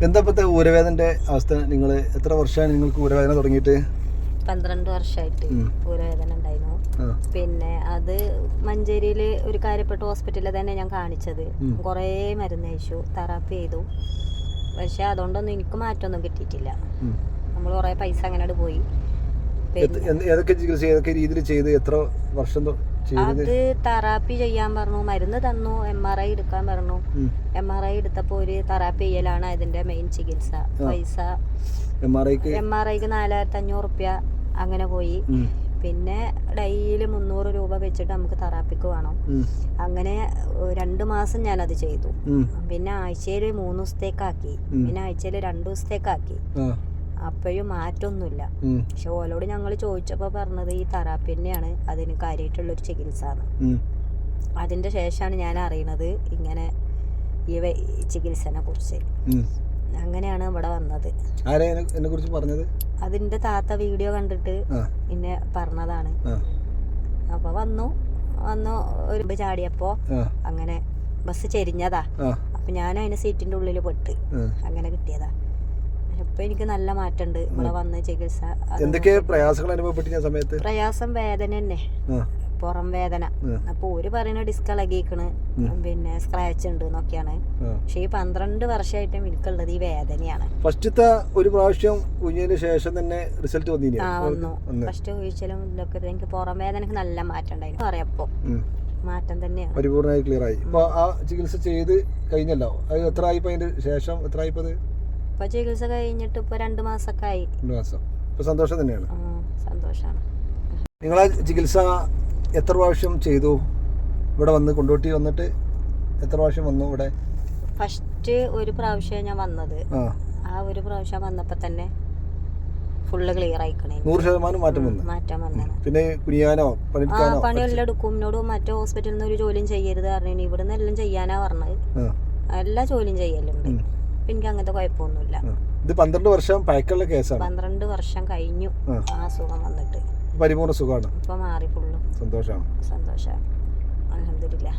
എന്താ ഇപ്പോഴത്തെ ഊരവേദനന്റെ അവസ്ഥ? നിങ്ങൾ എത്ര വർഷമാണ് നിങ്ങൾക്ക് ഊരവേദന തുടങ്ങിയിട്ട്? 12 വർഷമായിട്ട് ഊരവേദന ഉണ്ടായിരുന്നു. പിന്നെ അത് മഞ്ചേരിയിൽ ഒരു കാര്യപ്പെട്ട ഹോസ്പിറ്റലിൽ തന്നെ ഞാൻ കാണിച്ചത്. കുറേ മരുന്ന് കഴിച്ചു, തെറാപ്പി ചെയ്തു. പക്ഷെ അതുകൊണ്ടൊന്നും എനിക്ക് മാറ്റമൊന്നും കിട്ടിയിട്ടില്ല. നമ്മൾ കുറേ പൈസ അങ്ങനെ പോയി. ഏതൊക്കെ ചികിത്സ ഏതൊക്കെ രീതിയിൽ ചെയ്ത് എത്ര വർഷം? അത് തെറാപ്പി ചെയ്യാൻ പറഞ്ഞു, മരുന്ന് തന്നു, MRI എടുക്കാൻ പറഞ്ഞു. MRI എടുത്തപ്പോൾ ഒരു തെറാപ്പി ചെയ്യലാണ് അതിന്റെ മെയിൻ ചികിത്സ. പൈസ MRIക്ക് 4500 റുപ്യ അങ്ങനെ പോയി. പിന്നെ ഡെയിലി 300 രൂപ വെച്ചിട്ട് നമുക്ക് തെറാപ്പിക്ക് വേണം. അങ്ങനെ 2 മാസം ഞാനത് ചെയ്തു. പിന്നെ ആഴ്ചയിൽ 3 ദിവസത്തേക്കാക്കി, പിന്നെ ആഴ്ചയിൽ 2 ദിവസത്തേക്കാക്കി. അപ്പോഴും മാറ്റമൊന്നുമില്ല. പക്ഷെ ഓലോട് ഞങ്ങൾ ചോദിച്ചപ്പോൾ പറഞ്ഞത് ഈ തെറാപ്പി തന്നെയാണ് അതിന് കാര്യമായിട്ടുള്ളൊരു ചികിത്സ ആണ്. അതിന്റെ ശേഷമാണ് ഞാൻ അറിയണത് ഇങ്ങനെ ഈ ചികിത്സനെ കുറിച്ച്. അങ്ങനെയാണ് ഇവിടെ വന്നത്. അതിന്റെ താത്ത വീഡിയോ കണ്ടിട്ട് എന്നെ പറഞ്ഞതാണ്. അപ്പൊ വന്നു ഒരു ചാടിയപ്പോ അങ്ങനെ ബസ് ചെരിഞ്ഞതാ. അപ്പൊ ഞാൻ അതിന് സീറ്റിന്റെ ഉള്ളിൽ പെട്ട് അങ്ങനെ കിട്ടിയതാ. ഇപ്പൊ എനിക്ക് നല്ല മാറ്റമുണ്ട് ഇവിടെ വന്ന് ചികിത്സ. എന്തൊക്കെ പ്രയാസങ്ങൾ അനുഭവപ്പെട്ട സമയത്ത്? പ്രയാസം വേദന തന്നെ, പുറം വേദന. അപ്പൊ ഒരു പറയുന്ന ഡിസ്ക് ഇളകിക്കണ്, പിന്നെ സ്ക്രാച്ച് ഉണ്ട് എന്നൊക്കെയാണ്. പക്ഷെ ഈ 12 വർഷമായിട്ടും എനിക്കുള്ളത് ഈ വേദനയാണ്. ഫസ്റ്റത്തെ ഒരു പ്രാവശ്യം കുഞ്ഞിന് ശേഷം തന്നെ റിസൾട്ട് വന്നു. ഫസ്റ്റ് കുഴിച്ചിലും ഇതൊക്കെ എനിക്ക് പുറം വേദനക്ക് നല്ല മാറ്റം ഉണ്ടായിരുന്നു. പറയപ്പോ മാറ്റം തന്നെയാണ്, പരിപൂർണ്ണമായി ക്ലിയർ ആയി. ഇപ്പൊ ആ ചികിത്സ ചെയ്ത് കഴിഞ്ഞല്ലോ, അത് എത്ര ആയിപ്പോ? അതിന്റെ ശേഷം എത്ര ആയിപ്പോ? ഇപ്പൊ ചികിത്സ കഴിഞ്ഞിട്ട് ഇപ്പൊ 2 മാസമൊക്കെ ആയി. 2 മാസം. ഇപ്പൊ സന്തോഷം തന്നെയാണ്? സന്തോഷാണ്. നിങ്ങളെ ചികിത്സ എത്ര പ്രാവശ്യം ചെയ്തു? ഇവിടെ വന്ന് കൊണ്ടോട്ടി വന്നിട്ട് എത്ര പ്രാവശ്യം വന്നു ഇവിടെ? ഫസ്റ്റ് ഒരു പ്രാവശ്യം ഞാൻ വന്നത്. ആ ഒരു പ്രാവശ്യം വന്നപ്പോ തന്നെ ഫുള്ള് ക്ലിയർ ആയിക്കണേ. 100% മാറ്റം വന്നു. പിന്നെ കുനിയാനോ പണിയെല്ലാം എടുക്കും. എന്നോട് മറ്റേ ഹോസ്പിറ്റലിൽ നിന്ന് ഒരു ജോലിയും ചെയ്യരുത് പറഞ്ഞു. ഇവിടുന്ന് എല്ലാം ചെയ്യാനാ പറഞ്ഞത്. എല്ലാ ജോലിയും ചെയ്യലുണ്ട്. എനിക്ക് അങ്ങനത്തെ കുഴപ്പമൊന്നുമില്ല. ഇത് 12 വർഷം പഴക്കമുള്ള കേസാണ്. 12 വർഷം കഴിഞ്ഞു ആ അസുഖം വന്നിട്ട്. പരിപൂർണ്ണ സുഖമാണ്. ഇപ്പൊ മാറി ഫുള്ളും. സന്തോഷമാണ്. അൽഹംദുലില്ലാ.